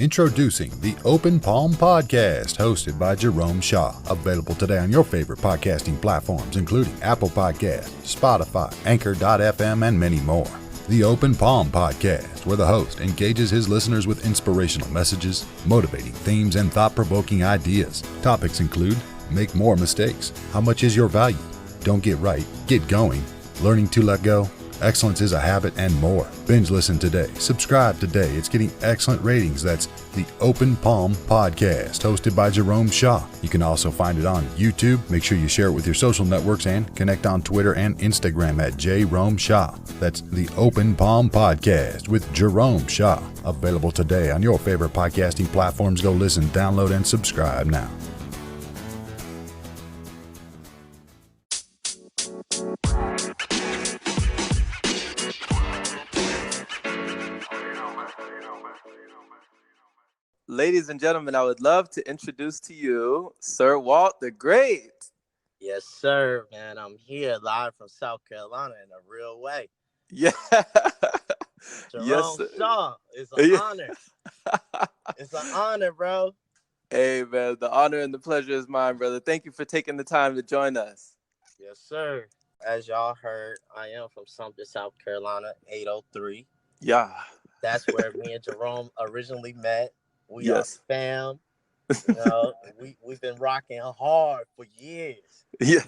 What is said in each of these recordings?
Introducing the Open Palm Podcast, hosted by Jerome Shaw. Available today on your favorite podcasting platforms, including Apple Podcasts, Spotify, Anchor.fm, and many more. The Open Palm Podcast, where the host engages his listeners with inspirational messages, motivating themes, and thought-provoking ideas. Topics include: make more mistakes, how much is your value, don't get right, get going, learning to let go, excellence is a habit, and more. Binge listen today. Subscribe today. It's getting excellent ratings. That's the Open Palm Podcast, hosted by Jerome Shaw. You can also find it on YouTube. Make sure you share it with your social networks and connect on Twitter and Instagram at Jerome Shaw. That's the Open Palm Podcast with Jerome Shaw. Available today on your favorite podcasting platforms. Go listen, download, and subscribe now. Ladies and gentlemen, I would love to introduce to you SirWaltDaGreat. Yes, sir, man. I'm here live from South Carolina in a real way. Yeah. Jerome Shaw, it's an honor. It's an honor, bro. Hey, man, the honor and the pleasure is mine, brother. Thank you for taking the time to join us. Yes, sir. As y'all heard, I am from Sumter, South Carolina, 803. Yeah. That's where me and Jerome originally met. We are Yes. fam. You know, we've been rocking hard for years. Yeah.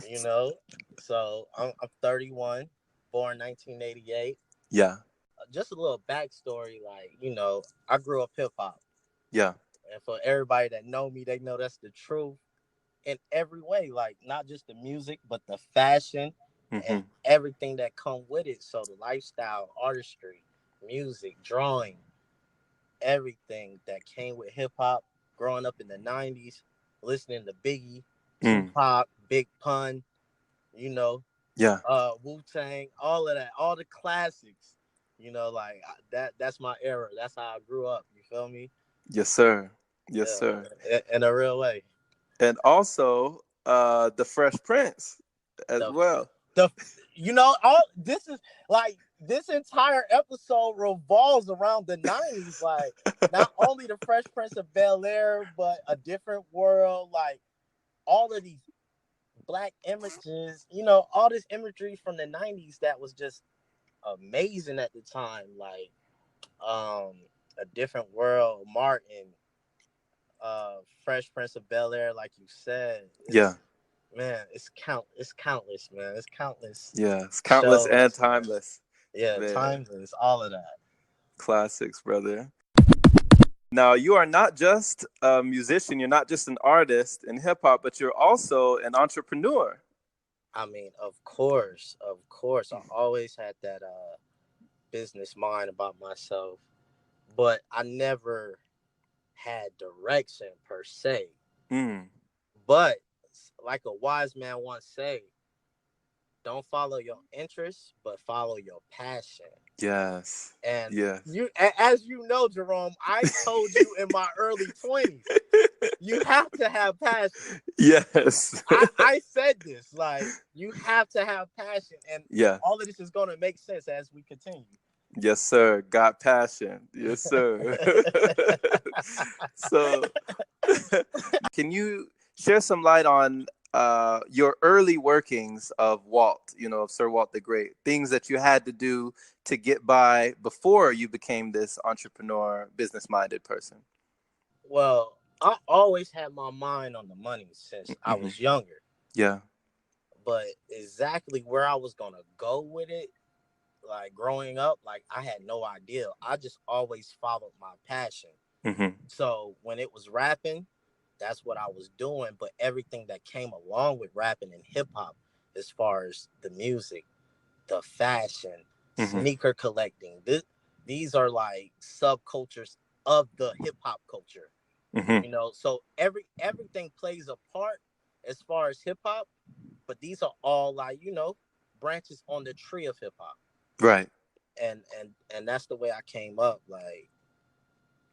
You know, so I'm 31, born 1988. Yeah. Just a little backstory, like, you know, I grew up hip hop. Yeah. And for everybody that know me, they know that's the truth in every way, like not just the music, but the fashion and everything that come with it. So the lifestyle, artistry, music, drawing, everything that came with hip hop, growing up in the 90s, listening to Biggie, Tupac, Big Pun, you know, Wu-Tang, all of that, all the classics, you know, like that's my era. That's how I grew up. You feel me? Yes, sir. Yes, sir. In a real way. And also the Fresh Prince as well. You know, all this is like this entire episode revolves around the 90s. Like not only the Fresh Prince of BelAir, but A Different World, like all of these black images, you know, all this imagery from the 90s that was just amazing at the time. Like A Different World, Martin, Fresh Prince of BelAir, like you said. Man, it's countless, man. It's countless. Yeah, it's countless shows, and timeless. Yeah, man. Timeless, all of that. Classics, brother. Now, you are not just a musician, you're not just an artist in hip-hop, but you're also an entrepreneur. I mean, of course. I always had that business mind about myself, but I never had direction per se. But like a wise man once said, don't follow your interests, but follow your passion. Yes. And you, as you know, Jerome, I told you in my early 20s, you have to have passion. Yes. I said this, like, you have to have passion. And all of this is going to make sense as we continue. Yes, sir. Got passion. Yes, sir. So, can you share some light on your early workings of Walt, you know, of SirWaltDaGreat, things that you had to do to get by before you became this entrepreneur, business-minded person? Well, I always had my mind on the money since I was younger. Yeah. But exactly where I was going to go with it, like growing up, like I had no idea. I just always followed my passion. So when it was rapping, that's what I was doing. But everything that came along with rapping and hip hop, as far as the music, the fashion, sneaker collecting, these are like subcultures of the hip hop culture. You know, so everything plays a part as far as hip hop, but these are all like, you know, branches on the tree of hip hop. Right. And that's the way I came up, like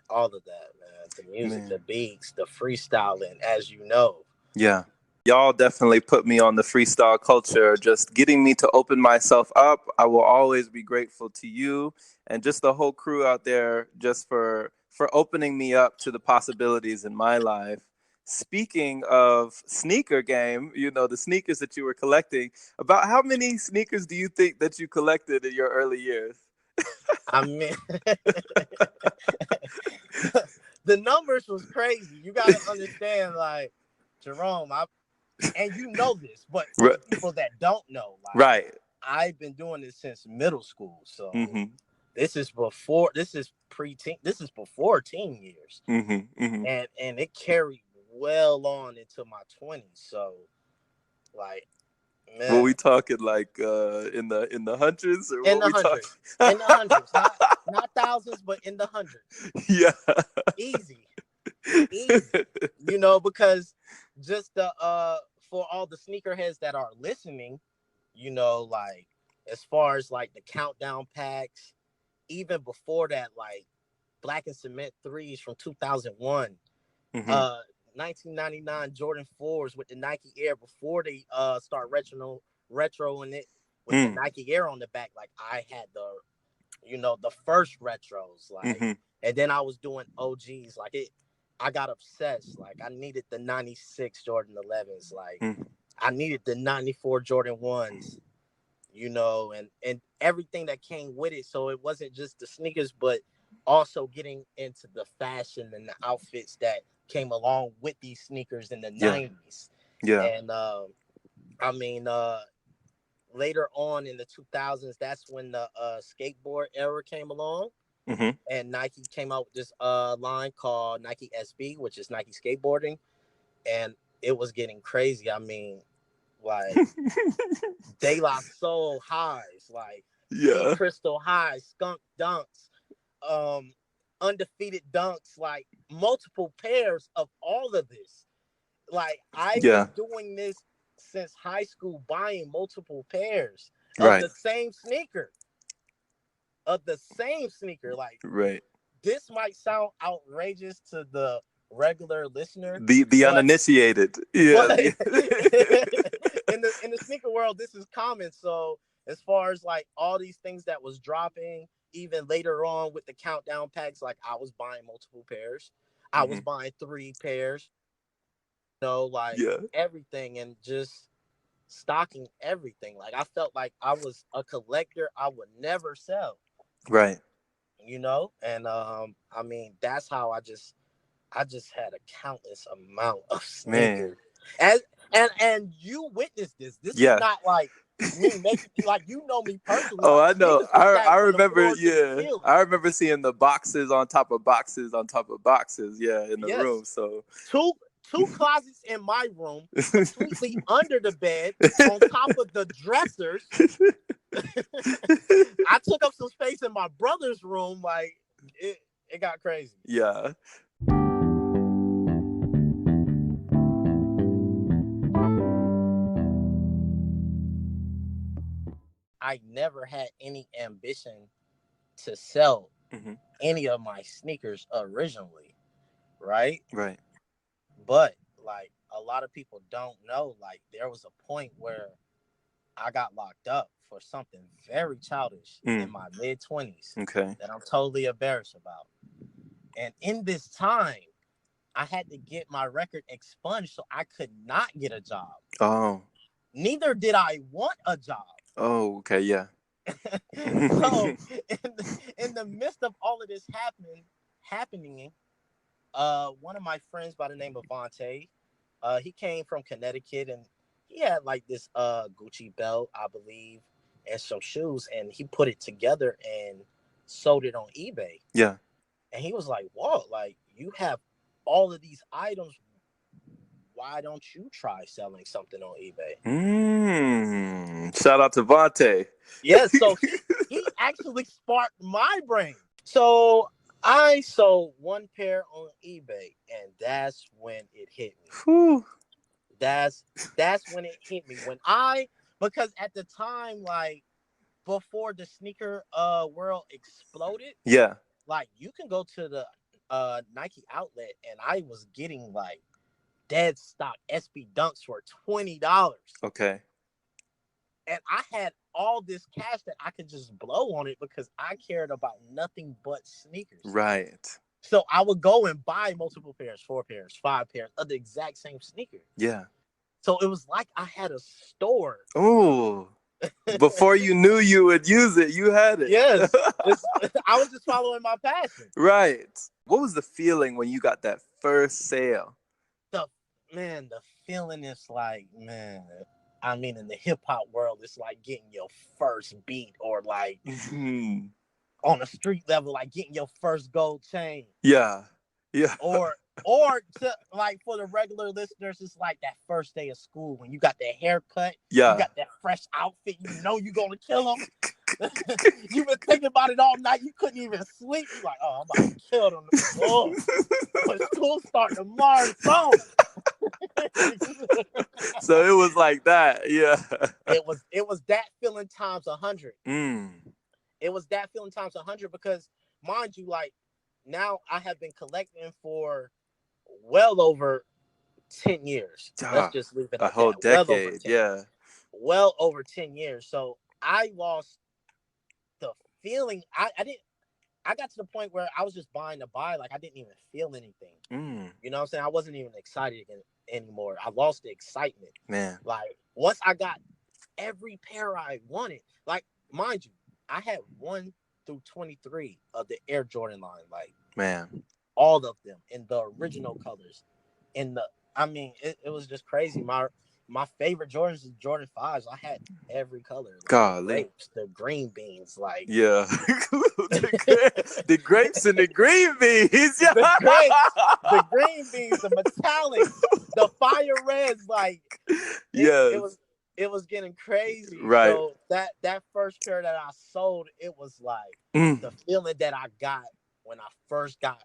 all of that, man. The music, the beats, the freestyling, as you know. Yeah. Y'all definitely put me on the freestyle culture, just getting me to open myself up. I will always be grateful to you and just the whole crew out there just for for opening me up to the possibilities in my life. Speaking of sneaker game, the sneakers that you were collecting, about how many sneakers do you think that you collected in your early years? I mean, the numbers was crazy. You got to understand, like, Jerome, and you know this, but for the people that don't know, like, right, I've been doing this since middle school. So this is pre-teen, this is before teen years. And it carried well on into my 20s. So, like, man. Were we talking like in the hundreds, or in what the we hundreds? talking? In the hundreds, not thousands, but in the hundreds. Yeah, easy, because just for all the sneakerheads that are listening, like, as far as like the countdown packs, even before that, like Black and Cement 3s from 2001, 1999 Jordan 4s with the Nike Air before they start retroing it with the Nike Air on the back. Like, I had the first retros, like, and then I was doing OGs. Like, I got obsessed. Like, I needed the 96 Jordan 11s. Like, I needed the 94 Jordan 1s, and everything that came with it. So it wasn't just the sneakers, but also getting into the fashion and the outfits that came along with these sneakers in the 90s. Yeah. And later on in the 2000s, that's when the skateboard era came along. And Nike came out with this line called Nike SB, which is Nike skateboarding. And it was getting crazy. I mean, like, De La Soul highs, like Sea Crystal highs, skunk dunks, undefeated dunks, like multiple pairs of all of this. Like, I've been doing this since high school, buying multiple pairs of the same sneaker. Like, this might sound outrageous to the regular listener, the uninitiated. Yeah. in the sneaker world, this is common. So as far as like all these things that was dropping, even later on with the countdown packs, like, I was buying multiple pairs. I was buying 3 pairs, everything, and just stocking everything. Like, I felt like I was a collector I would never sell. Right. And I mean, that's how I just had a countless amount of sneakers. And you witnessed this. This is not like me making, like, me personally. Oh, like, I know. I remember. Yeah, I remember seeing the boxes on top of boxes on top of boxes. Yeah, in the room. So two closets in my room, completely under the bed, on top of the dressers. I took up some space in my brother's room. Like, it got crazy. Yeah. I never had any ambition to sell any of my sneakers originally, right? Right. But, like, a lot of people don't know, like, there was a point where I got locked up for something very childish in my mid-20s that I'm totally embarrassed about. And in this time, I had to get my record expunged, so I could not get a job. Oh. Neither did I want a job. Oh, okay, yeah. So in the midst of all of this happening, one of my friends by the name of Vontae, he came from Connecticut, and he had like this Gucci belt, I believe, and some shoes, and he put it together and sold it on eBay. Yeah. And he was like, "Whoa, like, you have all of these items. Why don't you try selling something on eBay?" Shout out to Vontae. Yeah, so he actually sparked my brain. So I sold one pair on eBay, and that's when it hit me. Whew. That's when it hit me. Because at the time, like, before the sneaker world exploded, like, you can go to the Nike outlet, and I was getting like dead stock SB Dunks for $20. Okay. And I had all this cash that I could just blow on it because I cared about nothing but sneakers. Right. So I would go and buy multiple pairs, 4 pairs, 5 pairs of the exact same sneaker. Yeah. So it was like I had a store. Oh, before you knew you would use it, you had it. Yes. I was just following my passion. Right. What was the feeling when you got that first sale? The feeling is like, I mean, in the hip hop world, it's like getting your first beat, or like on a street level, like getting your first gold chain. Yeah. Or to, like, for the regular listeners, it's like that first day of school when you got that haircut. Yeah. You got that fresh outfit. You know you're gonna kill them. You've been thinking about it all night. You couldn't even sleep. You're like, oh, I'm about to kill them. Oh, when school starts tomorrow, boom. So it was like that. Yeah. It was that feeling times 100. Mm. It was that feeling times 100 because, mind you, like, now I have been collecting for well over 10 years. Let's just leave it a at whole that. decade. Well over 10 years. So I lost the feeling. I got to the point where I was just buying to buy. Like, I didn't even feel anything. You know what I'm saying? I wasn't even excited anymore. I lost the excitement. Man. Like, once I got every pair I wanted, like, mind you, I had 1 through 23 of the Air Jordan line. Like, man, all of them in the original colors. It was just crazy. My favorite Jordans is Jordan 5s. I had every color. Like, golly. The grapes, the green beans, like, yeah. the grapes and the green beans. Yeah. The grapes, the green beans, the metallics, the fire reds, like, it was getting crazy. Right. So that first pair that I sold, it was like the feeling that I got when I first got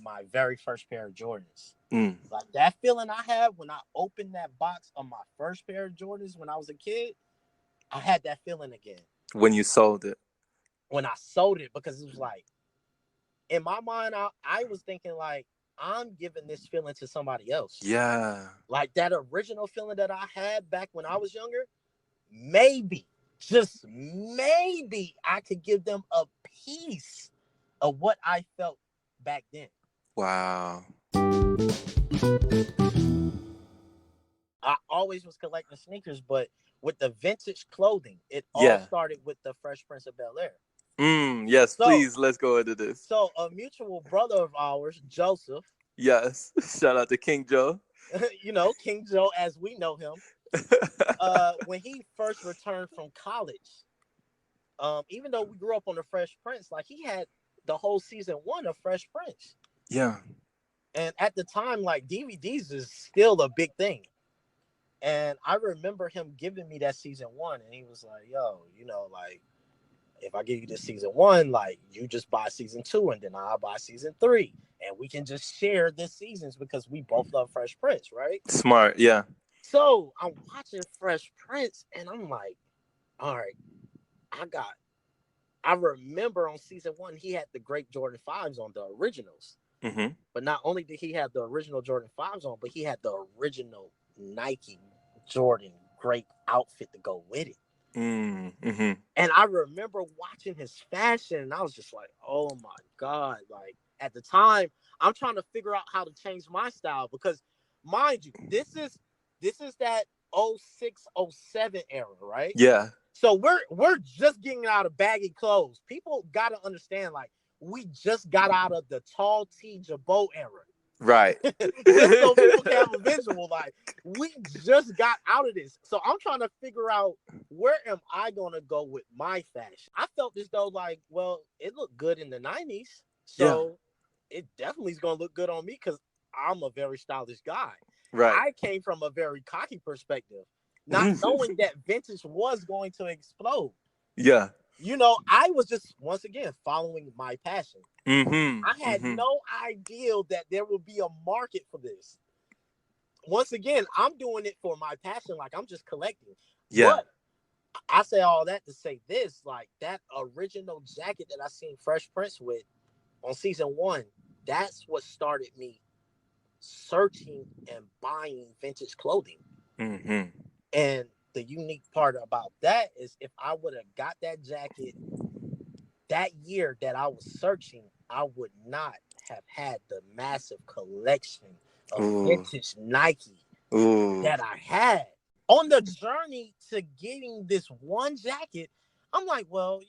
my very first pair of Jordans. Like, that feeling I had when I opened that box of my first pair of Jordans when I was a kid, I had that feeling again. When you sold it? When I sold it, because it was like, in my mind, I was thinking, like, I'm giving this feeling to somebody else. Yeah. Like, that original feeling that I had back when I was younger, maybe, just maybe, I could give them a piece of what I felt back then. Wow. I always was collecting sneakers, but with the vintage clothing, it all started with the Fresh Prince of BelAir. Yes, please, let's go into this. So a mutual brother of ours, Joseph. Yes, shout out to King Joe. You know, King Joe as we know him. When he first returned from college, even though we grew up on the Fresh Prince, like, he had the whole season 1 of Fresh Prince. Yeah. And at the time, like, DVDs is still a big thing. And I remember him giving me that season 1, and he was like, yo, you know, like, if I give you this season 1, like, you just buy season 2, and then I'll buy season 3. And we can just share this seasons because we both love Fresh Prince, right? Smart, yeah. So I'm watching Fresh Prince, and I'm like, all right, I remember on season 1, he had the great Jordan 5s on, the originals. But not only did he have the original Jordan 5s on, but he had the original Nike Jordan great outfit to go with it. And I remember watching his fashion, and I was just like, oh my God. Like, at the time, I'm trying to figure out how to change my style because, mind you, this is that 06, 07 era, right? Yeah. So we're just getting out of baggy clothes. People got to understand, like, we just got out of the tall T Jabot era. Right. Just so people can have a visual, like, we just got out of this. So I'm trying to figure out, where am I going to go with my fashion? I felt as though, like, well, it looked good in the 90s. So it definitely is going to look good on me because I'm a very stylish guy. Right. I came from a very cocky perspective, not knowing that vintage was going to explode. Yeah. You know, I was just, once again, following my passion. I had no idea that there would be a market for this. Once again, I'm doing it for my passion. Like, I'm just collecting. Yeah. But I say all that to say this, like, that original jacket that I seen Fresh Prince with on season 1, that's what started me searching and buying vintage clothing. And the unique part about that is, if I would have got that jacket that year that I was searching, I would not have had the massive collection of Ooh. vintage Nike Ooh. that I had. On the journey to getting this one jacket, I'm like, well,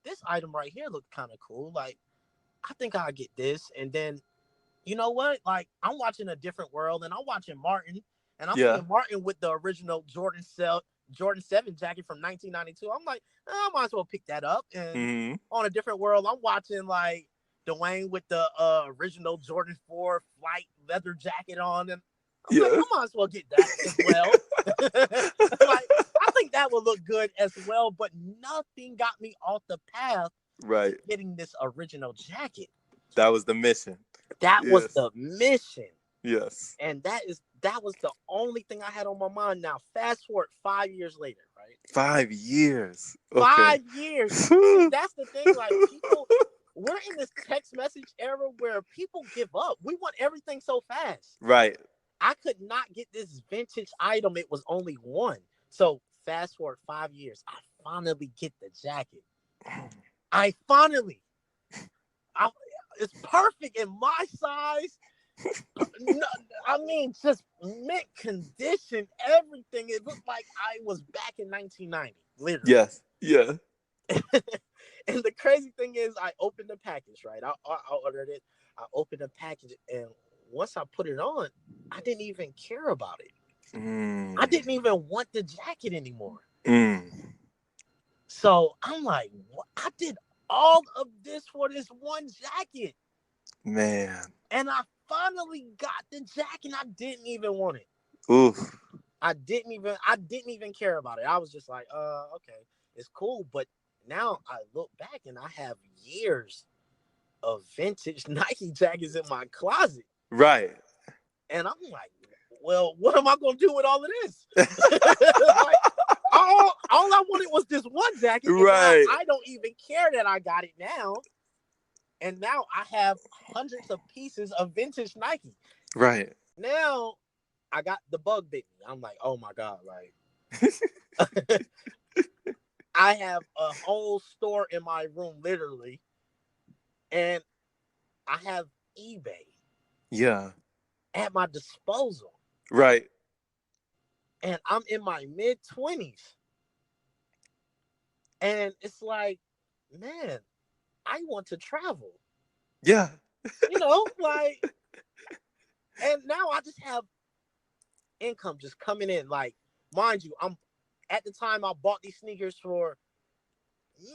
this item right here looked kind of cool. Like, I think I'll get this. And then, you know what? Like, I'm watching A Different World, and I'm watching Martin, and I'm seeing Martin with the original Jordan 7 jacket from 1992. I'm like, I might as well pick that up. And on A Different World, I'm watching like Dwayne with the original Jordan 4 flight leather jacket on, and I'm like, I might as well get that as well. Like, I think that would look good as well, but nothing got me off the path right to getting this original jacket. That was the mission. That was the mission. Yes. And that was the only thing I had on my mind. Now, fast forward 5 years later, right? 5 years. Okay. 5 years. See, that's the thing. Like, people, we're in this text message era where people give up. We want everything so fast. Right. I could not get this vintage item. It was only one. So fast forward 5 years, I finally get the jacket. It's perfect in my size. No, I mean, just mint condition, everything. It looked like I was back in 1990, literally. Yes. Yeah. And the crazy thing is, I opened the package, right? I ordered it. I opened the package, and once I put it on, I didn't even care about it. I didn't even want the jacket anymore. So I'm like, what? I did all of this for this one jacket. Man. And I finally got the jacket. I didn't even want it. Oof. I didn't even care about it. I was just like, okay, it's cool. But now I look back and I have years of vintage Nike jackets in my closet. Right. And I'm like, well, what am I going to do with all of this? Like, all I wanted was this one jacket. Right. I don't even care that I got it now. And now I have hundreds of pieces of vintage Nike. Right. Now I got the bug bit me. I'm like, oh my God, like I have a whole store in my room, literally. And I have eBay. Yeah. At my disposal. Right. And I'm in my mid-20s. And it's like, man, I want to travel. Yeah. Like, and now I just have income just coming in. Like, mind you, at the time I bought these sneakers for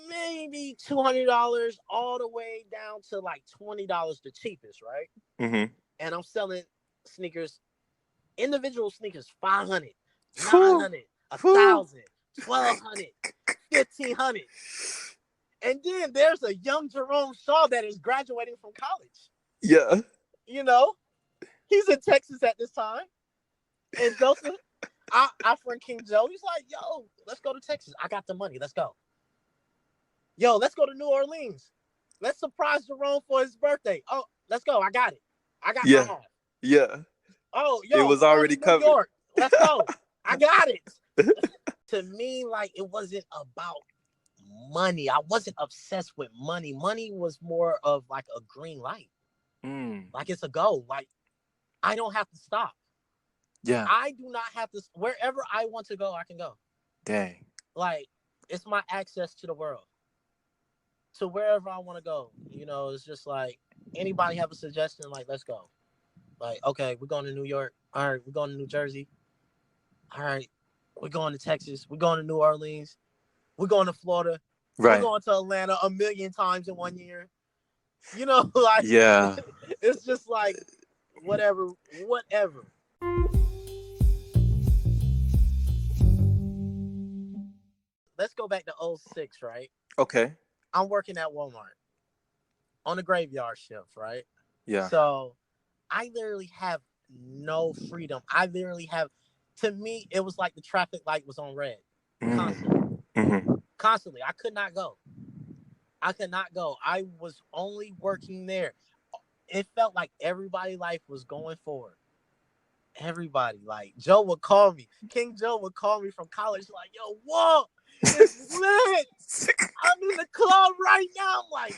maybe $200 all the way down to like $20, the cheapest, right? Mm-hmm. And I'm selling sneakers, individual sneakers, $500, $900, $1,000, $1,200, $1,500. And then there's a young Jerome Shaw that is graduating from college. Yeah. He's in Texas at this time. And Joseph, our friend King Joe, he's like, yo, let's go to Texas. I got the money. Let's go. Yo, let's go to New Orleans. Let's surprise Jerome for his birthday. Oh, let's go. I got it. I got my half. Yeah. Oh, yo, it was already covered. New York. Let's go. I got it. To me, like, it wasn't about money. I wasn't obsessed with money. Money was more of like a green light. Like, it's a go. Like, I don't have to stop. Yeah. I do not have to. Wherever I want to go, I can go. Dang. Like, it's my access to the world. To wherever I want to go. It's just like, anybody have a suggestion? Like, let's go. Like, okay, we're going to New York. All right, we're going to New Jersey. All right, we're going to Texas. We're going to New Orleans. We're going to Florida. Right. We're going to Atlanta 1 million times in 1 year. Like, yeah. It's just like, whatever. Let's go back to 2006, right? Okay. I'm working at Walmart on a graveyard shift, right? Yeah. So I literally have no freedom. To me, it was like the traffic light was on red. Constantly. Mm-hmm. Constantly. I could not go. I was only working there. It felt like everybody's life was going forward. Everybody. Like, Joe would call me. King Joe would call me from college like, yo, whoa, it's lit. I'm in the club right now. I'm like,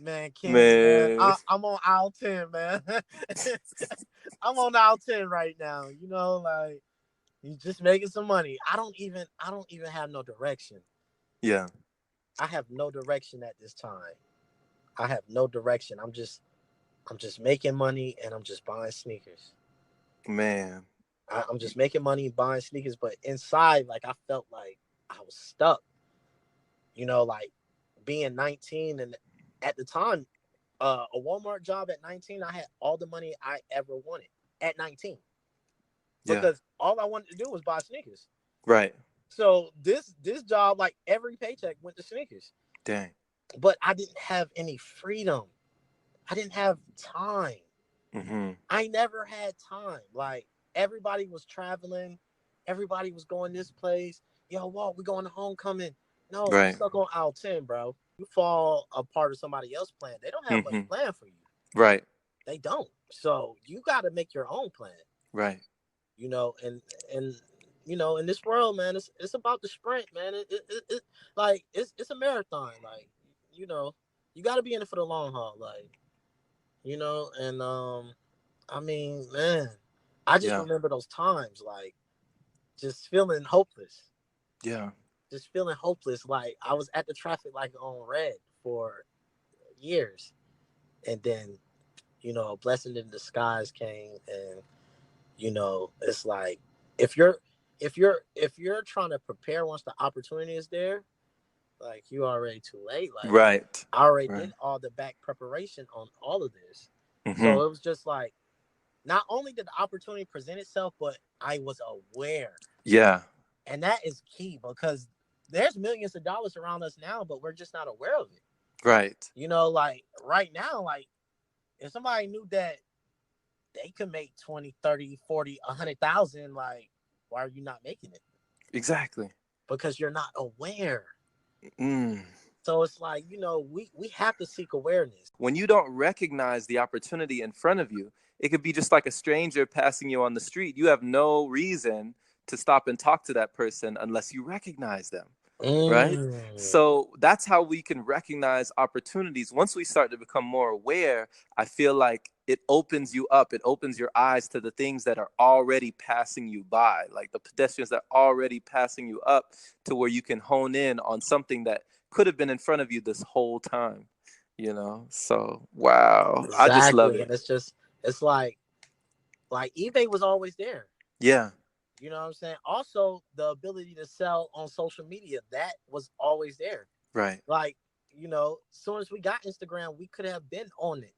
Man, King, man, Man. I'm on aisle 10, man. I'm on aisle 10 right now. You know, like you just making some money. I don't even have no direction. Yeah. I have no direction at this time. I have no direction. I'm just making money and I'm just buying sneakers. Man. I'm just making money buying sneakers, but inside, like I felt like I was stuck. You know, like being 19 and at the time, a Walmart job at 19, I had all the money I ever wanted at 19 Yeah. because all I wanted to do was buy sneakers. Right. So this job, like every paycheck went to sneakers. Dang. But I didn't have any freedom. I didn't have time. Mm-hmm. I never had time. Like everybody was traveling. Everybody was going this place. Yo, Walt, we going to homecoming. No, I'm Right. stuck on aisle 10, bro. You fall a part of somebody else's plan. They don't have much plan for you. Right. They don't. So you got to make your own plan. Right. You know, and you know, in this world, man, it's about the sprint, man. It like it's a marathon. Like, you know, you got to be in it for the long haul. Like, you know, and I mean, man, I just remember those times, like, just feeling hopeless. Yeah. Just feeling hopeless. Like, I was at the traffic light on red for years. And then, you know, a blessing in disguise came. And, you know, it's like, if you're trying to prepare once the opportunity is there, like, you already too late. Like, Right. I already did all the back preparation on all of this. Mm-hmm. So it was just like, not only did the opportunity present itself, but I was aware. Yeah. And that is key because there's millions of dollars around us now, but we're just not aware of it. Right. You know, like right now, like if somebody knew that they could make 20, 30, 40, 100,000, like, why are you not making it? Exactly. Because you're not aware. Mm. So it's like, you know, we have to seek awareness. When you don't recognize the opportunity in front of you, it could be just like a stranger passing you on the street. You have no reason to stop and talk to that person unless you recognize them. Right? So that's how we can recognize opportunities. Once we start to become more aware, I feel like it opens you up. It opens your eyes to the things that are already passing you by, like the pedestrians that are already passing you up, to where you can hone in on something that could have been in front of you this whole time, you know? So, wow. Exactly. I just love it. And it's like eBay was always there. Yeah. You know what I'm saying? Also, the ability to sell on social media, that was always there. Right. Like, you know, as soon as we got Instagram, we could have been on it.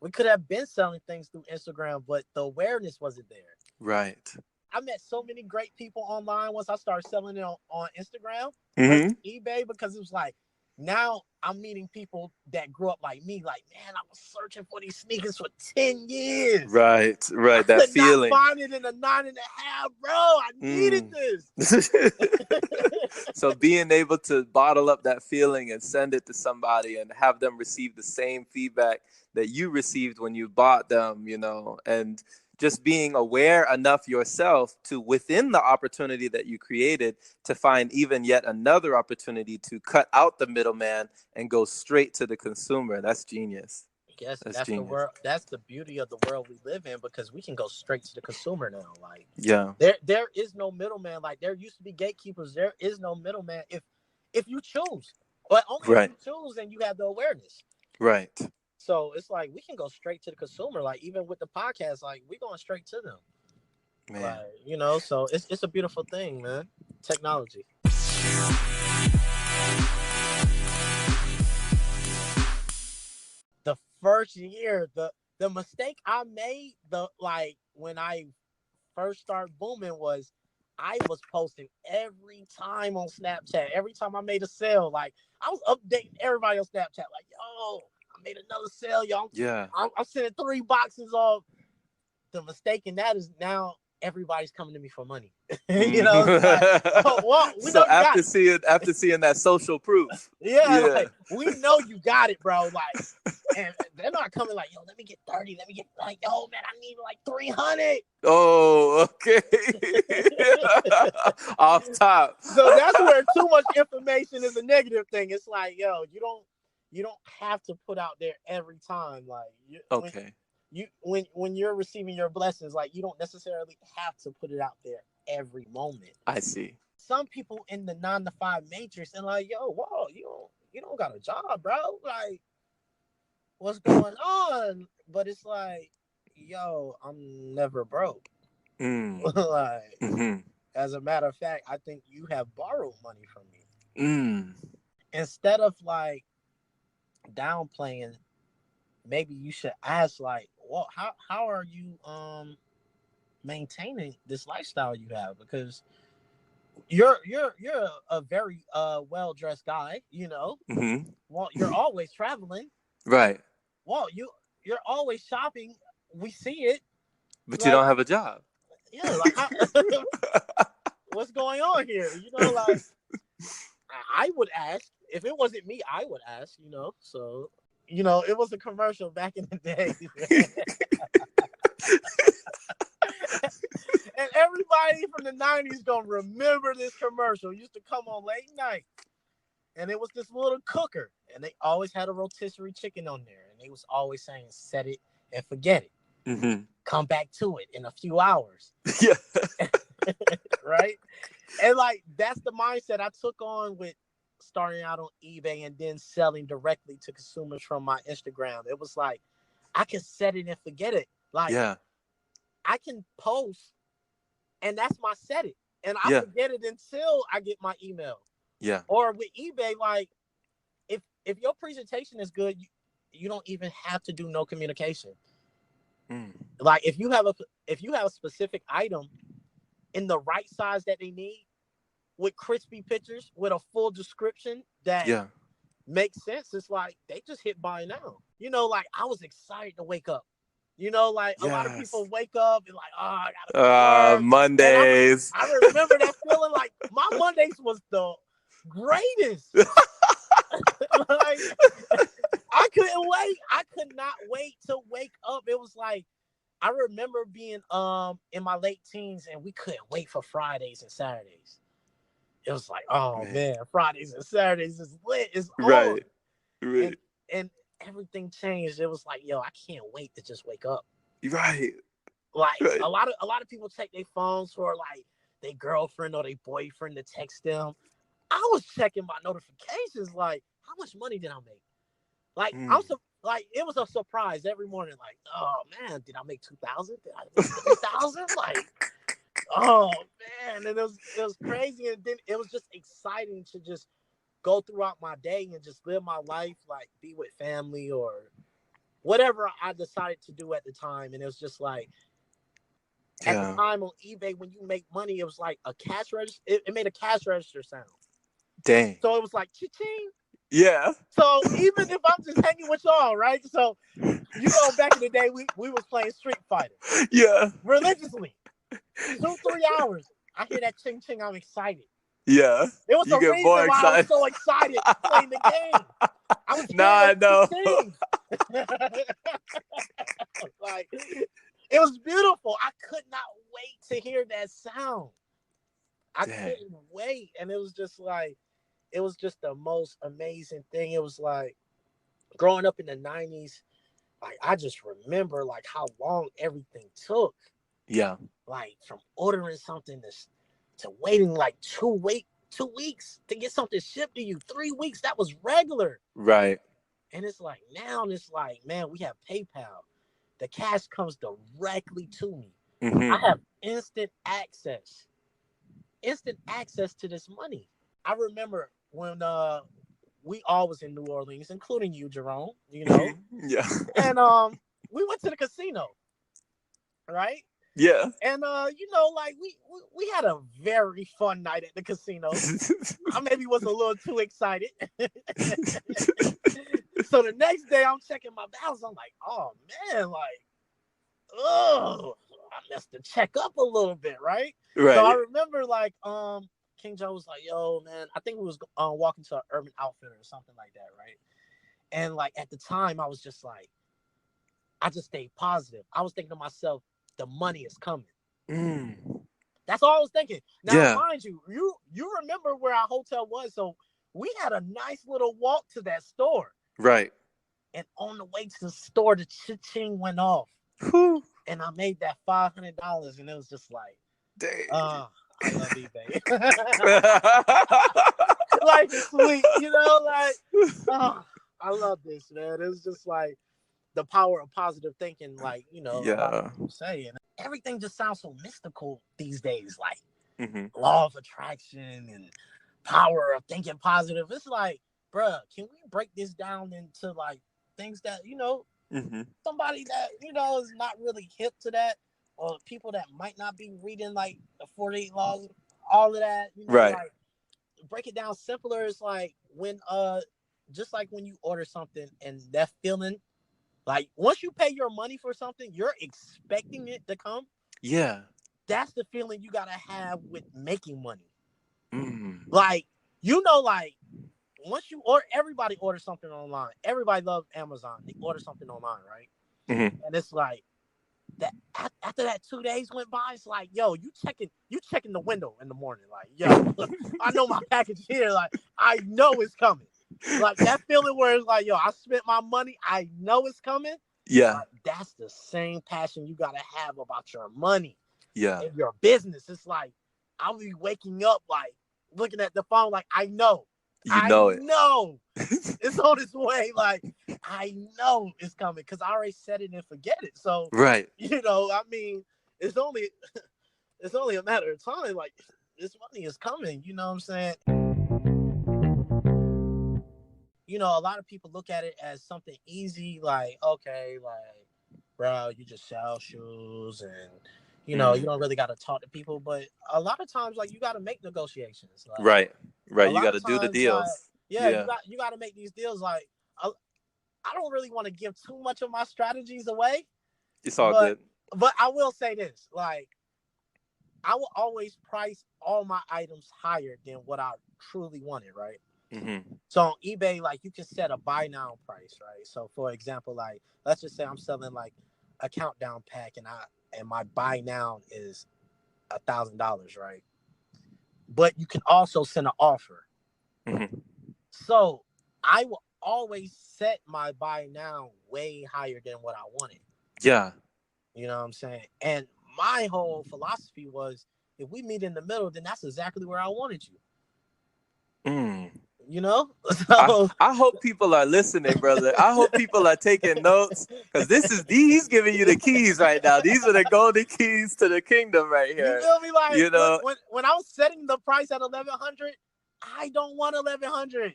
We could have been selling things through Instagram, but the awareness wasn't there. Right. I met so many great people online once I started selling it on Instagram, eBay, because it was like, now I'm meeting people that grew up like me. Like, man, I was searching for these sneakers for 10 years. Right. I That could feeling. not find it in a 9.5, bro. I needed this. So being able to bottle up that feeling and send it to somebody and have them receive the same feedback that you received when you bought them, you know, and just being aware enough yourself to, within the opportunity that you created, to find even yet another opportunity to cut out the middleman and go straight to the consumer. That's genius. Yes, that's genius. the world. That's the beauty of the world we live in, because we can go straight to the consumer now. Like, there is no middleman. Like, there used to be gatekeepers. There is no middleman if you choose, but only if you choose and you have the awareness. Right. So it's like we can go straight to the consumer. Like, even with the podcast, like, we going straight to them. Man, like, you know. So it's a beautiful thing, man. Technology. The first year, the mistake I made, when I first started booming, was I was posting every time on Snapchat. Every time I made a sale, like, I was updating everybody on Snapchat, like, yo, I made another sale, y'all. Yeah. I'm sending 3 boxes off. The mistake in that is now everybody's coming to me for money. You know, it's like, so after seeing that social proof. Like, we know you got it, bro. Like, and they're not coming like, yo, let me get 30. Let me get, like, yo, man, I need like 300. Oh, okay. Off top. So that's where too much information is a negative thing. It's like, yo, you don't, you don't have to put out there every time. Like Okay. When you're receiving your blessings, like you don't necessarily have to put it out there every moment. I see. Some people in the 9 to 5 matrix and like, yo, whoa, you don't got a job, bro. Like, what's going on? But it's like, yo, I'm never broke. Like, as a matter of fact, I think you have borrowed money from me. Instead of like downplaying, maybe you should ask like, well, how are you maintaining this lifestyle you have? Because you're a very well dressed guy, you know. Well, you're always traveling, right? Well, you're always shopping. We see it, but like, you don't have a job. Yeah, like what's going on here? You know, like I would ask if it wasn't me. I would ask, you know. So, you know, it was a commercial back in the day. And everybody from the 90s gonna remember this commercial. It used to come on late night. And it was this little cooker. And they always had a rotisserie chicken on there. And they was always saying, set it and forget it. Come back to it in a few hours. Yeah. Right? And like, that's the mindset I took on with starting out on eBay and then selling directly to consumers from my Instagram. It was like, I can set it and forget it. Like, yeah. I can post and that's my set it. And I forget it until I get my email. Yeah. Or with eBay, like, if your presentation is good, you don't even have to do no communication. Like, if you have a specific item in the right size that they need, with crispy pictures, with a full description that makes sense, it's like they just hit buy now. You know, like I was excited to wake up. You know, like a lot of people wake up and like, oh, I gotta work. Mondays. I remember that feeling. Like my Mondays was the greatest. Like I couldn't wait. I could not wait to wake up. It was like I remember being in my late teens and we couldn't wait for Fridays and Saturdays. It was like, oh man, Fridays and Saturdays is lit. It's on. Right. And everything changed. It was like, yo, I can't wait to just wake up. Right. Like a lot of people take their phones for like their girlfriend or their boyfriend to text them. I was checking my notifications, like, how much money did I make? Like, it was a surprise every morning. Like, oh man, did I make 2,000? Did I make 3,000? Like, oh man, and it was crazy. And then it was just exciting to just go throughout my day and just live my life, like be with family or whatever I decided to do at the time. And it was just like, at the time on eBay, when you make money, it was like a cash register. It made a cash register sound. Dang. So it was like cha-ching. Yeah. So even if I'm just hanging with y'all, right? So you know, back in the day, we was playing Street Fighter. Yeah. Religiously. 2-3 hours. I hear that ching ching. I'm excited. Yeah. It was the reason why I was so excited playing the game. I was I know. Like, it was beautiful. I could not wait to hear that sound. I couldn't wait. And it was just like, it was just the most amazing thing. It was like growing up in the 90s, like I just remember like how long everything took. Yeah. Like from ordering something to waiting like 2 weeks to get something shipped to you. 3 weeks, that was regular. Right. And it's like now it's like, man, we have PayPal. The cash comes directly to me. I have instant access to this money. I remember when we all was in New Orleans, including you, Jerome, you know. Yeah. And we went to the casino, right? Yeah. And you know, like we had a very fun night at the casino. I maybe was a little too excited. So the next day I'm checking my balance. I'm like, oh man, like, oh, I messed the check up a little bit, right? Right. So I remember like King Joe was like, yo, man, I think we was walking to an Urban Outfitter or something like that, right? And like at the time I was just like, I just stayed positive. I was thinking to myself, the money is coming. That's all I was thinking. Now, mind you, you remember where our hotel was, so we had a nice little walk to that store. Right. And on the way to the store, the cha-ching went off. Whew. And I made that $500, and it was just like, Dang. I love eBay. Life is sweet, you know, like, I love this, man. It's just like the power of positive thinking, like, you know, a lot of people say. And everything just sounds so mystical these days, like law of attraction and power of thinking positive. It's like, bruh, can we break this down into like things that, you know, somebody that, you know, is not really hip to that, or people that might not be reading like the 48 laws, all of that, you know, like break it down simpler. Is like when just like when you order something and that feeling, like once you pay your money for something, you're expecting it to come. Yeah. That's the feeling you gotta have with making money. Like, you know, like once you order, everybody orders something online. Everybody loves Amazon. They order something online, right? And it's like that after that 2 days went by, it's like, yo, you checking the window in the morning, like, yo, I know my package here, like, I know it's coming. Like that feeling where it's like, yo, I spent my money, I know it's coming. Yeah. Like, that's the same passion you gotta have about your money. Yeah. And your business. It's like I'll be waking up like looking at the phone, like, I know. I know it's on its way. Like, I know it's coming because I already set it and forget it. So, you know, I mean, it's only a matter of time. Like, this money is coming. You know what I'm saying? You know, a lot of people look at it as something easy. Like, okay, like, bro, you just sell shoes and, you know, you don't really got to talk to people. But a lot of times, like, you got to make negotiations. Like, right. You got to do the deals. Like, you got to make these deals. Like, I don't really want to give too much of my strategies away. It's all good. But I will say this. Like, I will always price all my items higher than what I truly wanted, right? So on eBay, like, you can set a buy now price, right? So for example, like, let's just say I'm selling like a countdown pack, and my buy now is $1,000, right? But you can also send an offer. So I will always set my buy now way higher than what I wanted. Yeah. You know what I'm saying? And my whole philosophy was, if we meet in the middle, then that's exactly where I wanted you. You know? So I hope people are listening, brother. I hope people are taking notes, because he's giving you the keys right now. These are the golden keys to the kingdom right here. You feel me? Like, you know, when I was setting the price at $1,100, I don't want $1,100.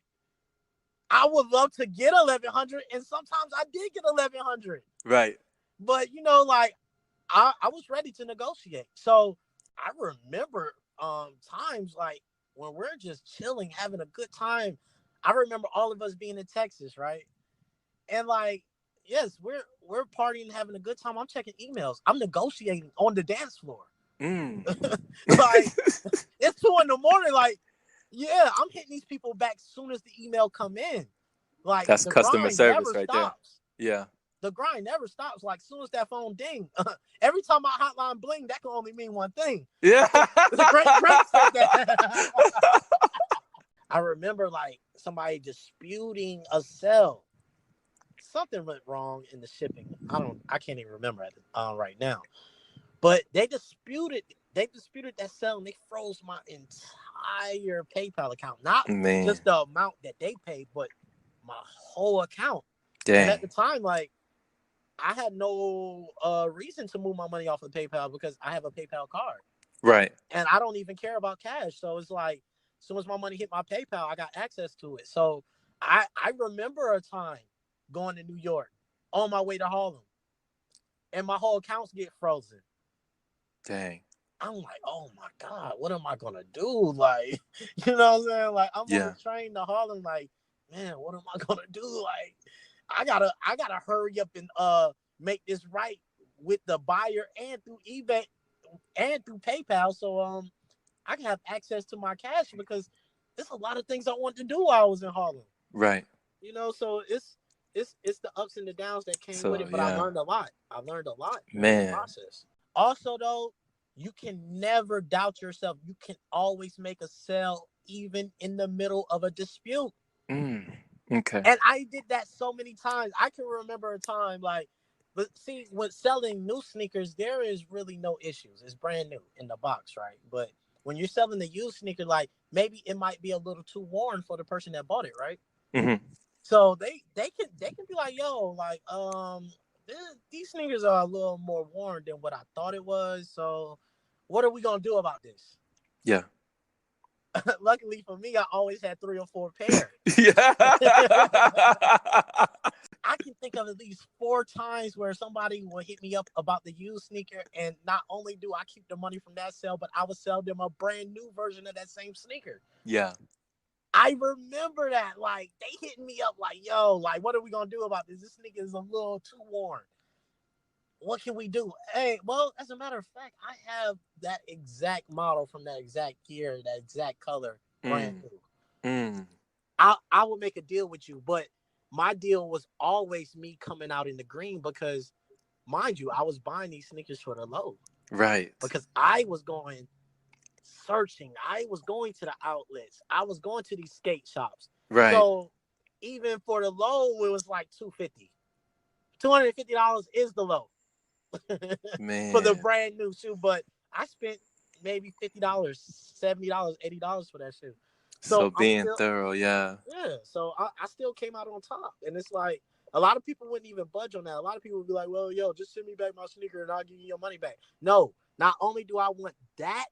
I would love to get $1,100, and sometimes I did get $1,100. Right. But, you know, like, I was ready to negotiate. So I remember times like when we're just chilling, having a good time. I remember all of us being in Texas, right? And like, yes, we're partying, having a good time. I'm checking emails. I'm negotiating on the dance floor. Like, it's 2 a.m. Like, yeah, I'm hitting these people back as soon as the email come in. Like, that's the customer service right stops. there. Yeah. The grind never stops. Like, as soon as that phone ding, every time my hotline bling, that can only mean one thing. Yeah. The great said that. I remember like somebody disputing a sale. Something went wrong in the shipping. I can't even remember it right now. But they disputed that sale, and they froze my entire PayPal account. Not just the amount that they paid, but my whole account. Dang. And at the time, like, I had no reason to move my money off of PayPal because I have a PayPal card. Right. And I don't even care about cash. So it's like, as soon as my money hit my PayPal, I got access to it. So I remember a time going to New York on my way to Harlem, and my whole accounts get frozen. Dang. I'm like, oh my God, what am I gonna do? Like, you know what I'm saying? Like, I'm on the train to Harlem, like, man, what am I gonna do? Like, I gotta hurry up and make this right with the buyer and through eBay and through PayPal, so I can have access to my cash, because there's a lot of things I wanted to do while I was in Harlem. Right. You know, so it's the ups and the downs that came with it, but I learned a lot. In the process. Also, though, you can never doubt yourself. You can always make a sale even in the middle of a dispute. Okay. And I did that so many times. I can remember a time like, but see, with selling new sneakers, there is really no issues. It's brand new in the box, right? But when you're selling the used sneaker, like maybe it might be a little too worn for the person that bought it, right? Mm-hmm. So they can be like, yo, like these sneakers are a little more worn than what I thought it was. So what are we gonna do about this? Yeah. Luckily for me, I always had 3 or 4 pairs. Yeah. I can think of at least 4 times where somebody will hit me up about the used sneaker, and not only do I keep the money from that sale, but I would sell them a brand new version of that same sneaker. Yeah. I remember that. Like, they hit me up like, yo, like, what are we gonna do about this? This sneaker is a little too worn. What can we do? Hey, well, as a matter of fact, I have that exact model from that exact year, that exact color, brand new. Mm. I will make a deal with you, but my deal was always me coming out in the green because, mind you, I was buying these sneakers for the low. Right. Because I was going searching. I was going to the outlets. I was going to these skate shops. Right. So even for the low, it was like $250. $250 is the low. Man. For the brand new shoe. But I spent maybe $50, $70, $80 for that shoe. So being thorough, yeah. Yeah, so I still came out on top. And it's like, a lot of people wouldn't even budge on that. A lot of people would be like, well, yo, just send me back my sneaker and I'll give you your money back. No, not only do I want that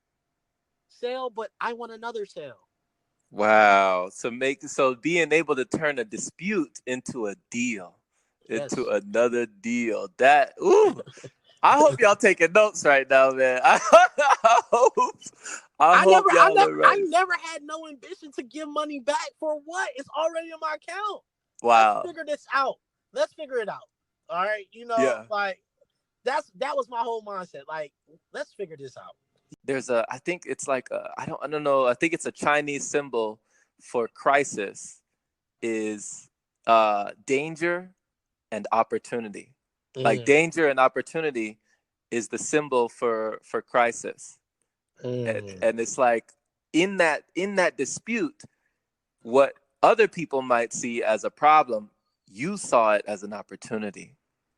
sale, but I want another sale. Wow. So being able to turn a dispute into a deal, into another deal. That, ooh. I hope y'all taking notes right now, man. I never had no ambition to give money back for what? It's already in my account. Wow. Let's figure this out. Let's figure it out. All right. Like that was my whole mindset. Like, let's figure this out. There's I think it's like I don't know. I think it's a Chinese symbol for crisis is danger and opportunity. Like danger and opportunity is the symbol for crisis. And it's like in that dispute, what other people might see as a problem, you saw it as an opportunity.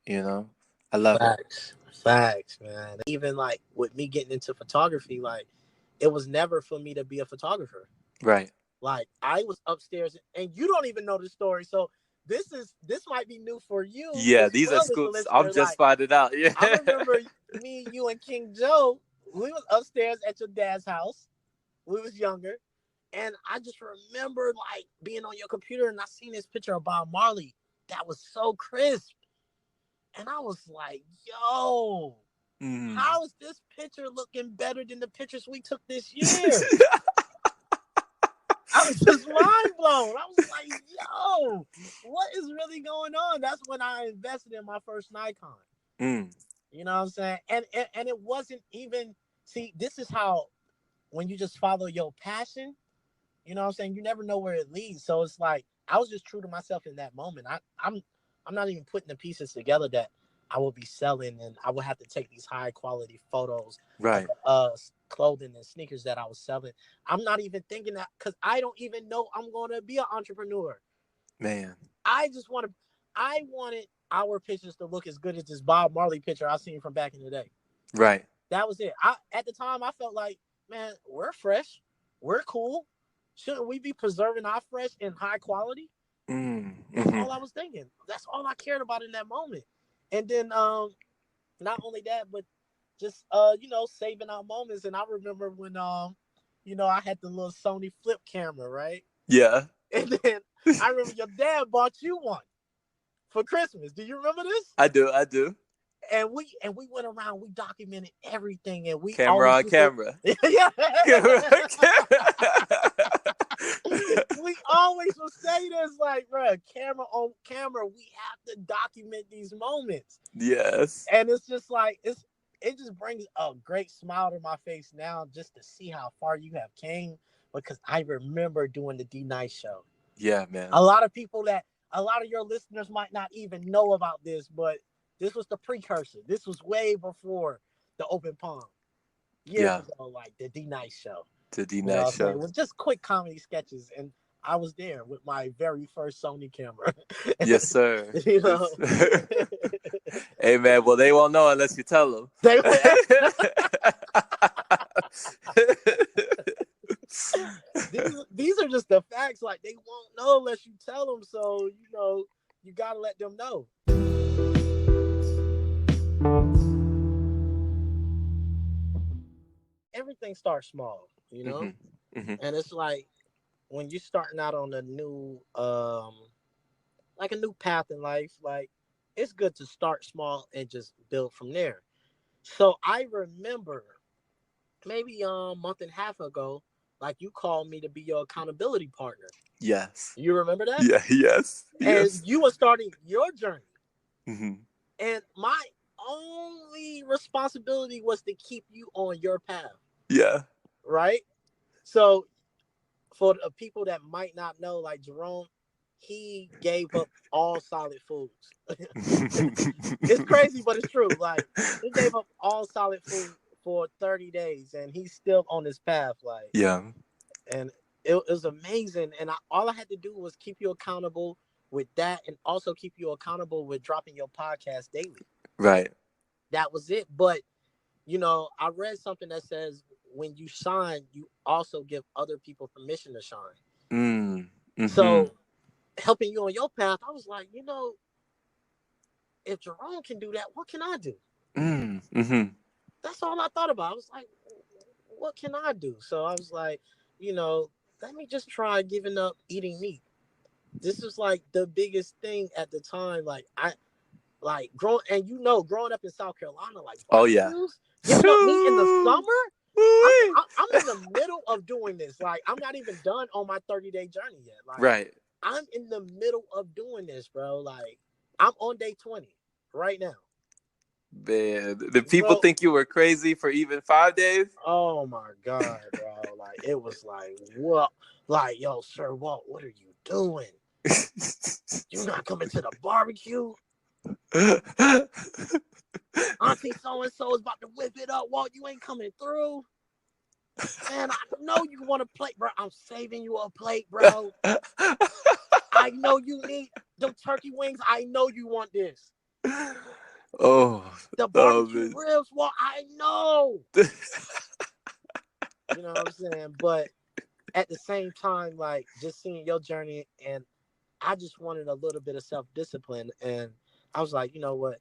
I love it. Facts, man. Even like with me getting into photography, like it was never for me to be a photographer. Right. Like I was upstairs, and you don't even know the story, so this might be new for you. Yeah, these are scoops. I'm just finding out. Yeah. I remember me, you, and King Joe. We was upstairs at your dad's house. We was younger, and I just remember like being on your computer, and I seen this picture of Bob Marley that was so crisp, and I was like, "Yo, how is this picture looking better than the pictures we took this year?" I was just mind blown. I was like, yo, what is really going on? That's when I invested in my first Nikon. You know what I'm saying? And it wasn't even, see, this is how, when you just follow your passion, you know what I'm saying? You never know where it leads. So it's like, I was just true to myself in that moment. I'm not even putting the pieces together that I will be selling, and I will have to take these high quality photos. Right. Of clothing and sneakers that I was selling. I'm not even thinking that, because I don't even know I'm going to be an entrepreneur. Man. I wanted our pictures to look as good as this Bob Marley picture I seen from back in the day. Right. That was it. At the time, I felt like, man, we're fresh. We're cool. Shouldn't we be preserving our fresh and high quality? That's all I was thinking. That's all I cared about in that moment. And then not only that, but just saving our moments. And I remember when I had the little Sony flip camera, right? Yeah. And then I remember your dad bought you one for Christmas. Do you remember this? I do. And we went around, we documented everything, and we camera on camera. Yeah. We always would say this, like, bro, camera on camera, we have to document these moments. Yes. And it's just like, it just brings a great smile to my face now just to see how far you have came, because I remember doing the D-Nice show. Yeah, man. A lot of your listeners might not even know about this, but this was the precursor. This was way before the Open Palm. Years ago, like the D-Nice show. The D-Nice show. It was just quick comedy sketches. And I was there with my very first Sony camera. Yes, sir. You know, Yes. Hey, man. Well, they won't know unless you tell them. These are just the facts. Like, they won't know unless you tell them. So, you know, you gotta let them know. Everything starts small, you know, and it's like when you're starting out on a new, like a new path in life, like it's good to start small and just build from there. So I remember maybe a month and a half ago, like you called me to be your accountability partner. Yes. You remember that? Yeah. Yes. And Yes. you were starting your journey. Mm-hmm. And my only responsibility was to keep you on your path. Yeah. Right? So for the people that might not know, like Jerome, he gave up all solid foods. It's crazy, but it's true. Like, he gave up all solid food for 30 days and he's still on his path. Like, Yeah. And it was amazing. And all I had to do was keep you accountable with that and also keep you accountable with dropping your podcast daily. Right. That was it. But, you know, I read something that says when you shine, you also give other people permission to shine. Mm-hmm. So helping you on your path, I was like, you know, if Jerome can do that, what can I do? Mm-hmm. That's all I thought about. I was like, what can I do? So I was like, you know, let me just try giving up eating meat. This is like the biggest thing at the time. Like growing up in South Carolina, like barbecues, giving up meat in the summer. I'm in the middle of doing this. Like, I'm not even done on my 30-day journey yet. Like, right. I'm in the middle of doing this, bro. Like, I'm on day 20 right now. Man, the people think you were crazy for even 5 days. Oh my God, bro. Like, it was like, what? Like, yo, Sir Walt, what are you doing? You not coming to the barbecue? Auntie so-and-so is about to whip it up. Walt, you ain't coming through. Man, I know you want a plate, bro. I'm saving you a plate, bro. I know you need them turkey wings. I know you want this. Oh, the barbecue ribs. Well, I know. You know what I'm saying? But at the same time, like, just seeing your journey, and I just wanted a little bit of self-discipline, and I was like, you know what?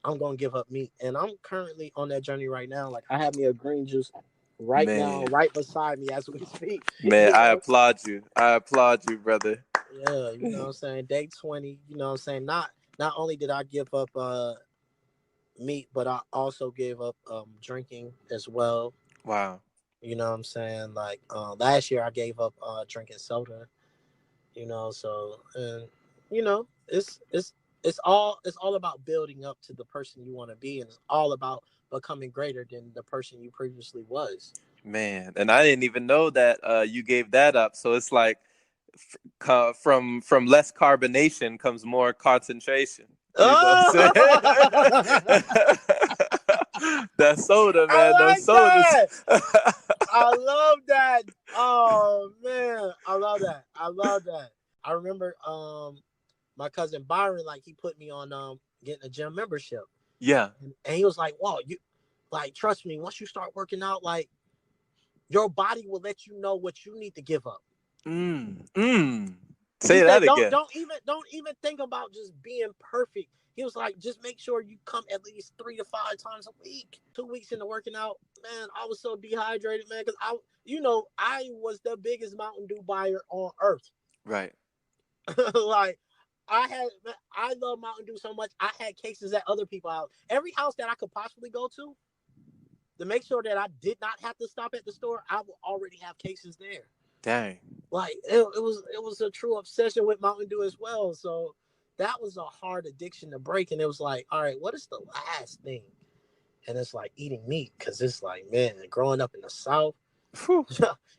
I'm gonna give up meat, and I'm currently on that journey right now. Like, I have me a green juice right now, right beside me as we speak. Man, I applaud you. I applaud you, brother. Yeah, you know what I'm saying? Day 20, you know what I'm saying? Not only did I give up meat, but I also gave up drinking as well. Wow. You know what I'm saying? Like, last year I gave up drinking soda. You know, so, and you know, it's all about building up to the person you want to be, and it's all about becoming greater than the person you previously was. Man, and I didn't even know that you gave that up. So it's like from less carbonation comes more concentration. You know what I'm saying? That soda, man. Those sodas. I love that. Oh man, I love that. I remember my cousin Byron, like, he put me on getting a gym membership. Yeah. And he was like, "Wow, you, like, trust me, once you start working out, like, your body will let you know what you need to give up." Say that again. Don't even think about just being perfect. He was like, just make sure you come at least 3 to 5 times a week. 2 weeks into working out, man, I was so dehydrated, man, because I was the biggest Mountain Dew buyer on earth. Right. Like, I love Mountain Dew so much. I had cases at other people's house. Every house that I could possibly go to make sure that I did not have to stop at the store, I would already have cases there. Dang. Like, it was a true obsession with Mountain Dew as well. So that was a hard addiction to break. And it was like, all right, what is the last thing? And it's like eating meat, because it's like, man, growing up in the South,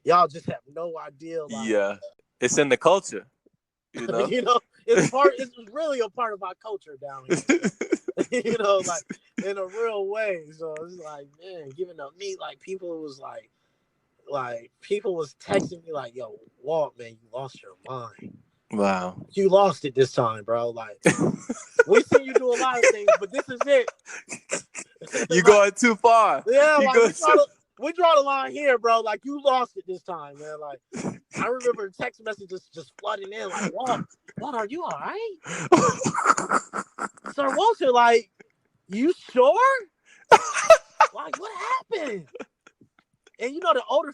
y'all just have no idea. Like, yeah, it's in the culture. You know, it's really a part of our culture down here. You know, like, in a real way. So it's like, man, giving up meat, like, people was like, like people was texting me like, "Yo, Walt, man, you lost your mind. Wow. You lost it this time, bro. Like, we seen you do a lot of things, but this is it. You Like, going too far. Yeah, You like we draw the line here, bro. Like, you lost it this time, man. Like, I remember the text messages just flooding in. Like, Walt, are you all right? Sir Walter, like, you sure? Like, what happened? And you know the older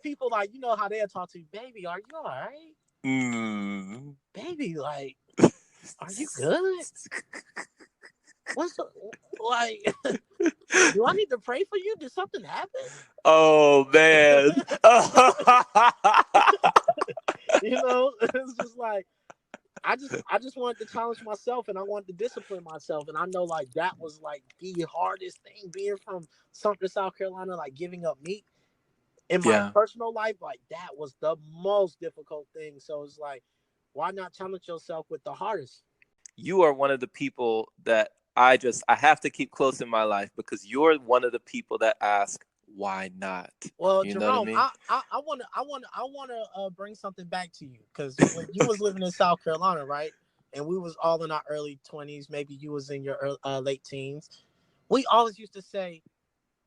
people, like, you know how they'll talk to you, baby. Are you all right? Baby, like, are you good? What's the, like? Do I need to pray for you? Did something happen? Oh man. You know, it's just like I just wanted to challenge myself, and I wanted to discipline myself, and I know like that was like the hardest thing, being from Sumter, South Carolina, like giving up meat in my personal life, like that was the most difficult thing. So it's like, why not challenge yourself with the hardest? You are one of the people that I have to keep close in my life, because you're one of the people that ask, why not? Well, you Jerome, know what I mean? I wanna bring something back to you, because when you was living in South Carolina, right, and we was all in our early 20s, maybe you was in your late teens. We always used to say,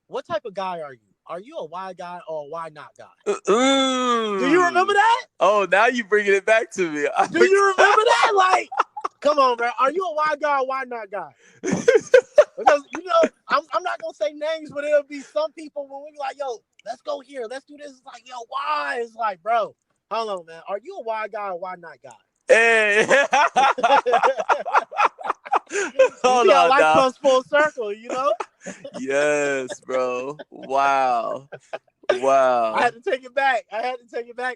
"What type of guy are you? Are you a why guy or a why not guy?" Do you remember that? Oh, now you bringing it back to me. Do you remember that? Like, come on, man. Are you a why guy or why not guy? Because, you know, I'm not going to say names, but it'll be some people when we be like, yo, let's go here. Let's do this. It's like, yo, why? It's like, bro, hold on, man. Are you a why guy or why not guy? Hey. Hold on, life comes full circle, you know? Yes, bro. Wow. I had to take it back.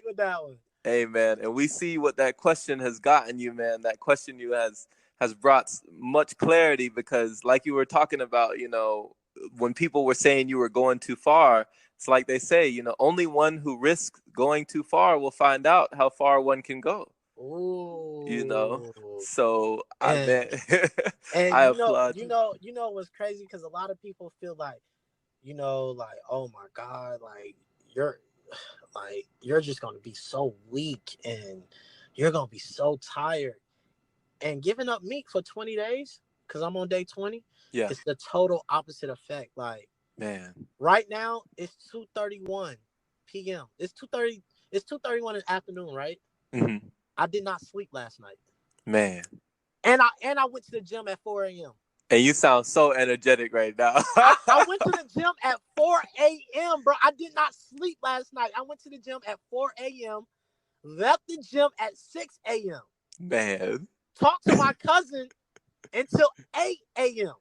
With that one. Hey, man. And we see what that question has gotten you, man. That question you has brought much clarity, because like you were talking about, you know, when people were saying you were going too far, it's like they say, you know, only one who risks going too far will find out how far one can go. Ooh. You know, so I applaud you. You know what's crazy, because a lot of people feel like, you know, like, oh my God, like you're just gonna be so weak and you're gonna be so tired. And giving up meat for 20 days, because I'm on day 20, it's the total opposite effect. Like, man, right now it's 2:31 p.m. It's 2:31 in the afternoon, right? Mm-hmm. I did not sleep last night, man. And I went to the gym at 4 a.m. And you sound so energetic right now. I went to the gym at 4 a.m., bro. I did not sleep last night. I went to the gym at 4 a.m., left the gym at 6 a.m. Man. Talked to my cousin until 8 a.m.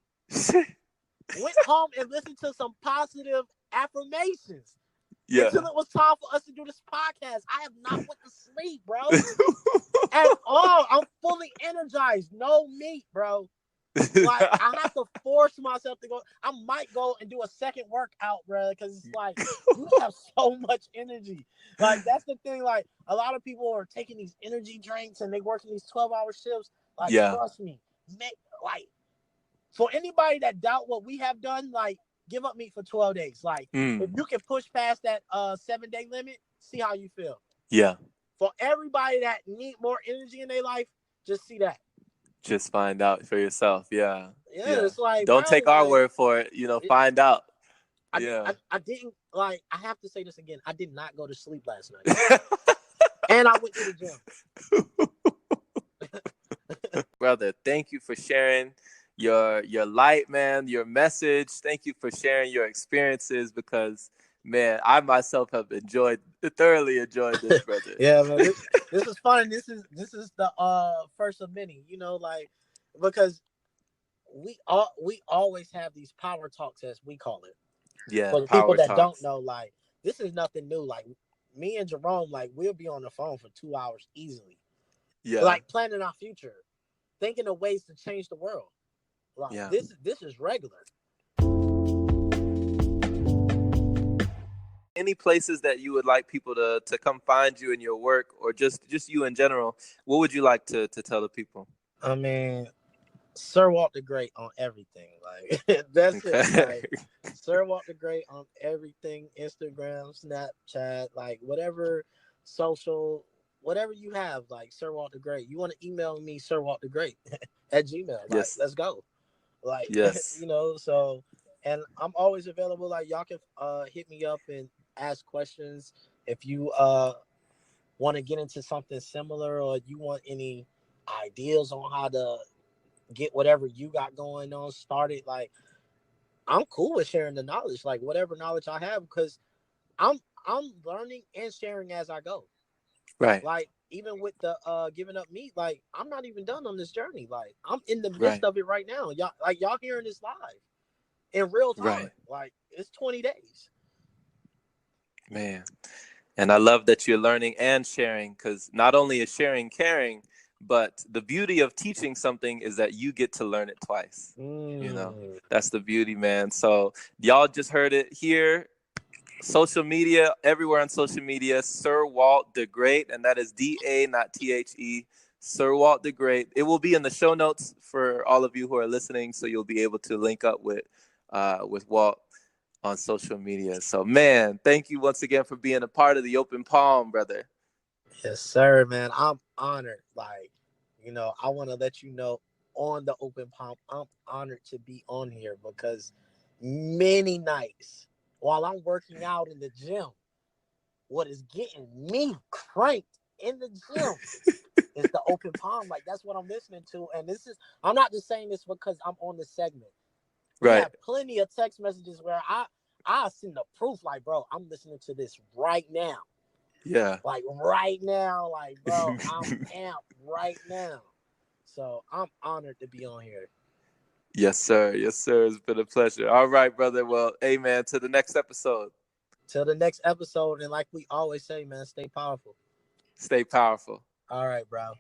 Went home and listened to some positive affirmations until it was time for us to do this podcast. I have not went to sleep, bro. At all. I'm fully energized. No meat, bro. Like, I have to force myself to go. I might go and do a second workout, bro, because it's like, you have so much energy. Like, that's the thing. Like, a lot of people are taking these energy drinks and they working these 12-hour shifts. Like, trust me, like, for anybody that doubt what we have done, like, give up meat for 12 days. Like, if you can push past that 7-day limit, see how you feel. Yeah. For everybody that need more energy in their life, just see that. Just find out for yourself. Yeah. It's like, don't take our word for it. You know, find out. I didn't, like, I have to say this again. I did not go to sleep last night. And I went to the gym. Brother, thank you for sharing your light, man, your message. Thank you for sharing your experiences, because, man, I myself have thoroughly enjoyed this, brother. Yeah, man, this is fun. This is the first of many, you know, like, because we always have these power talks, as we call it. Yeah. For the people that don't know, like, this is nothing new. Like, me and Jerome, like, we'll be on the phone for 2 hours easily. Yeah. Like, planning our future, thinking of ways to change the world. Like, this is regular. Any places that you would like people to come find you in your work, or just you in general, what would you like to tell the people? I mean, SirWaltDaGreat on everything. Like, that's it. Like, SirWaltDaGreat on everything, Instagram, Snapchat, like whatever social, whatever you have, like SirWaltDaGreat. You want to email me, SirWaltDaGreat at Gmail. Like, Yes. let's go. Like, Yes. so, and I'm always available. Like, y'all can hit me up and ask questions if you want to get into something similar, or you want any ideas on how to get whatever you got going on started. Like, I'm cool with sharing the knowledge, like whatever knowledge I have, because I'm learning and sharing as I go. Right. Like, even with the giving up meat, like I'm not even done on this journey. Like, I'm in the midst Right. of it right now. Y'all hearing this live in real time. Right. Like, it's 20 days. Man. And I love that you're learning and sharing, because not only is sharing caring, but the beauty of teaching something is that you get to learn it twice. You know, that's the beauty, man. So y'all just heard it here. Social media, everywhere on social media, SirWaltDaGreat, and that is D-A, not T-H-E, SirWaltDaGreat. It will be in the show notes for all of you who are listening, so you'll be able to link up with Walt on social media. So, man, thank you once again for being a part of the Open Palm, brother. Yes, sir, man. I'm honored. Like, I want to let you know on the Open Palm, I'm honored to be on here, because many nights while I'm working out in the gym, what is getting me cranked in the gym is the Open Palm. Like, that's what I'm listening to. And I'm not just saying this because I'm on the segment. We have plenty of text messages where I send the proof, like, bro, I'm listening to this right now. Yeah. Like, right now, like, bro, I'm amped right now. So I'm honored to be on here. Yes, sir. Yes, sir. It's been a pleasure. All right, brother. Well, hey, man, to the next episode. Till the next episode. And like we always say, man, stay powerful. Stay powerful. All right, bro.